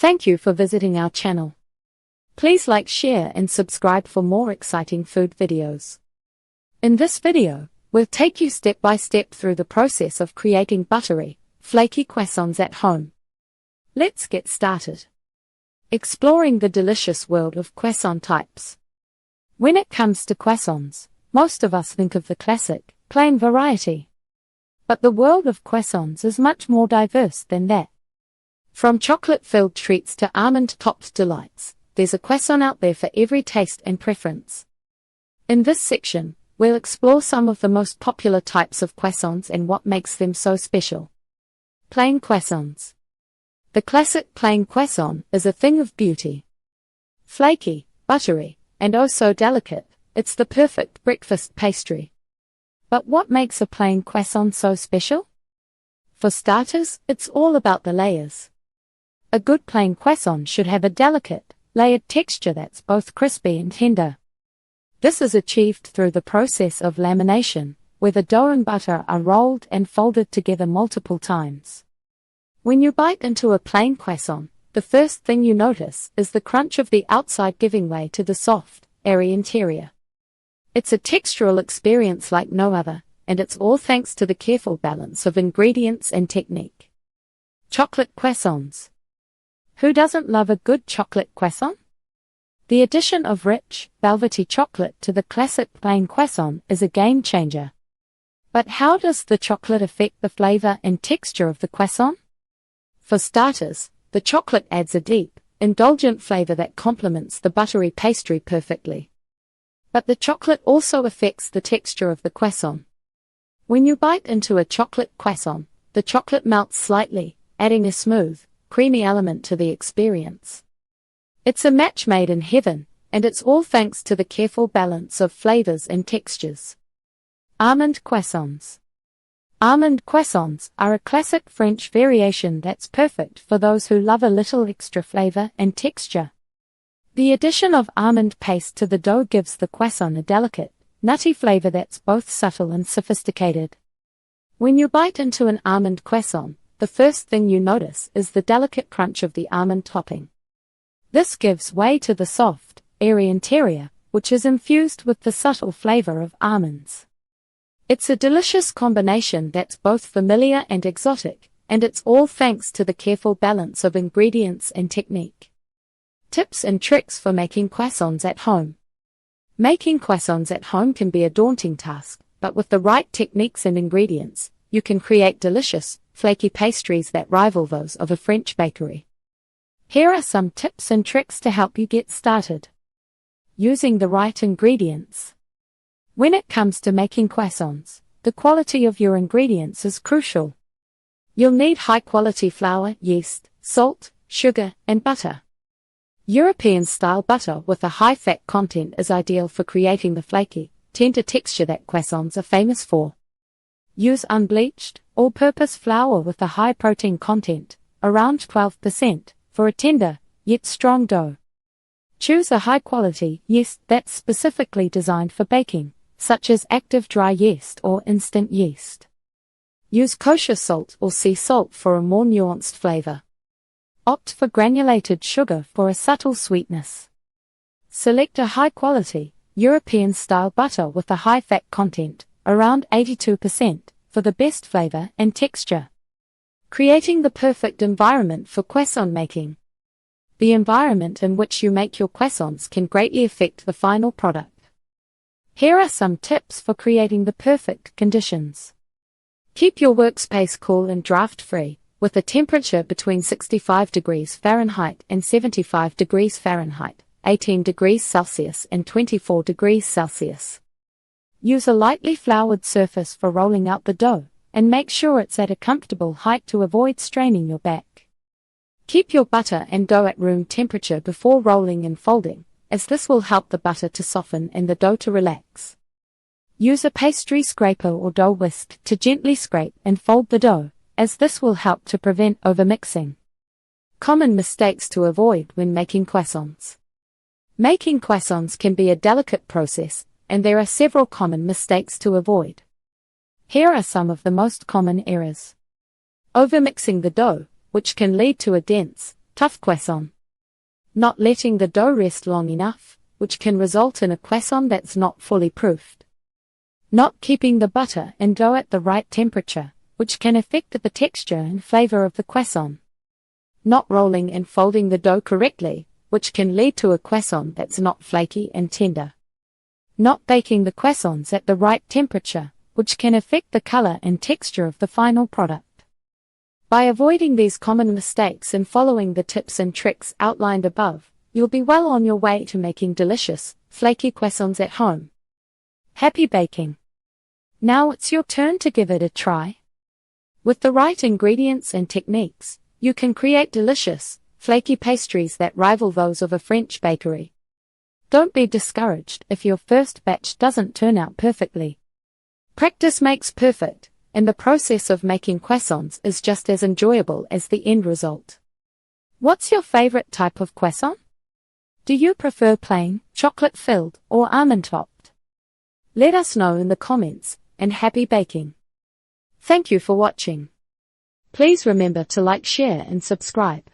Thank you for visiting our channel. Please like, share and subscribe for more exciting food videos. In this video, we'll take you step by step through the process of creating buttery, flaky croissants at home. Let's get started. Exploring the delicious world of croissant types. When it comes to croissants, most of us think of the classic, plain variety. But the world of croissants is much more diverse than that. From chocolate-filled treats to almond-topped delights, there's a croissant out there for every taste and preference. In this section, we'll explore some of the most popular types of croissants and what makes them so special. Plain croissants. The classic plain croissant is a thing of beauty. Flaky, buttery, and oh so delicate, it's the perfect breakfast pastry. But what makes a plain croissant so special? For starters, it's all about the layers. A good plain croissant should have a delicate, layered texture that's both crispy and tender. This is achieved through the process of lamination, where the dough and butter are rolled and folded together multiple times. When you bite into a plain croissant, the first thing you notice is the crunch of the outside giving way to the soft, airy interior. It's a textural experience like no other, and it's all thanks to the careful balance of ingredients and technique. Chocolate croissants. Who doesn't love a good chocolate croissant? The addition of rich, velvety chocolate to the classic plain croissant is a game changer. But how does the chocolate affect the flavor and texture of the croissant? For starters, the chocolate adds a deep, indulgent flavor that complements the buttery pastry perfectly. But the chocolate also affects the texture of the croissant. When you bite into a chocolate croissant, the chocolate melts slightly, adding a smooth, creamy element to the experience. It's a match made in heaven, and it's all thanks to the careful balance of flavors and textures. Almond croissants. Almond croissants are a classic French variation that's perfect for those who love a little extra flavor and texture. The addition of almond paste to the dough gives the croissant a delicate, nutty flavor that's both subtle and sophisticated. When you bite into an almond croissant, the first thing you notice is the delicate crunch of the almond topping. This gives way to the soft, airy interior, which is infused with the subtle flavor of almonds. It's a delicious combination that's both familiar and exotic, and it's all thanks to the careful balance of ingredients and technique. Tips and tricks for making croissants at home. Making croissants at home can be a daunting task, but with the right techniques and ingredients, you can create delicious, flaky pastries that rival those of a French bakery. Here are some tips and tricks to help you get started. Using the right ingredients. When it comes to making croissants, the quality of your ingredients is crucial. You'll need high-quality flour, yeast, salt, sugar, and butter. European-style butter with a high fat content is ideal for creating the flaky, tender texture that croissants are famous for. Use unbleached, all-purpose flour with a high protein content, around 12%, for a tender, yet strong dough. Choose a high-quality yeast that's specifically designed for baking, such as active dry yeast or instant yeast. Use kosher salt or sea salt for a more nuanced flavor. Opt for granulated sugar for a subtle sweetness. Select a high-quality, European-style butter with a high fat content, around 82%, for the best flavor and texture. Creating the perfect environment for croissant making. The environment in which you make your croissants can greatly affect the final product. Here are some tips for creating the perfect conditions. Keep your workspace cool and draft-free, with a temperature between 65 degrees Fahrenheit and 75 degrees Fahrenheit, 18 degrees Celsius and 24 degrees Celsius. Use a lightly floured surface for rolling out the dough, and make sure it's at a comfortable height to avoid straining your back. Keep your butter and dough at room temperature before rolling and folding, as this will help the butter to soften and the dough to relax. Use a pastry scraper or dough whisk to gently scrape and fold the dough, as this will help to prevent overmixing. Common mistakes to avoid when making croissants. Making croissants can be a delicate process, and there are several common mistakes to avoid. Here are some of the most common errors. Overmixing the dough, which can lead to a dense, Tough croissant. Not letting the dough rest long enough, which can result in a croissant that's not fully proofed. Not keeping the butter and dough at the right temperature, which can affect the texture and flavor of the croissant. Not rolling and folding the dough correctly, which can lead to a croissant that's not flaky and tender. Not baking the croissants at the right temperature, which can affect the color and texture of the final product. By avoiding these common mistakes and following the tips and tricks outlined above, you'll be well on your way to making delicious, flaky croissants at home. Happy baking! Now it's your turn to give it a try. With the right ingredients and techniques, you can create delicious, flaky pastries that rival those of a French bakery. Don't be discouraged if your first batch doesn't turn out perfectly. Practice makes perfect, and the process of making croissants is just as enjoyable as the end result. What's your favorite type of croissant? Do you prefer plain, chocolate-filled, or almond-topped? Let us know in the comments, and happy baking! Thank you for watching. Please remember to like, share, and subscribe.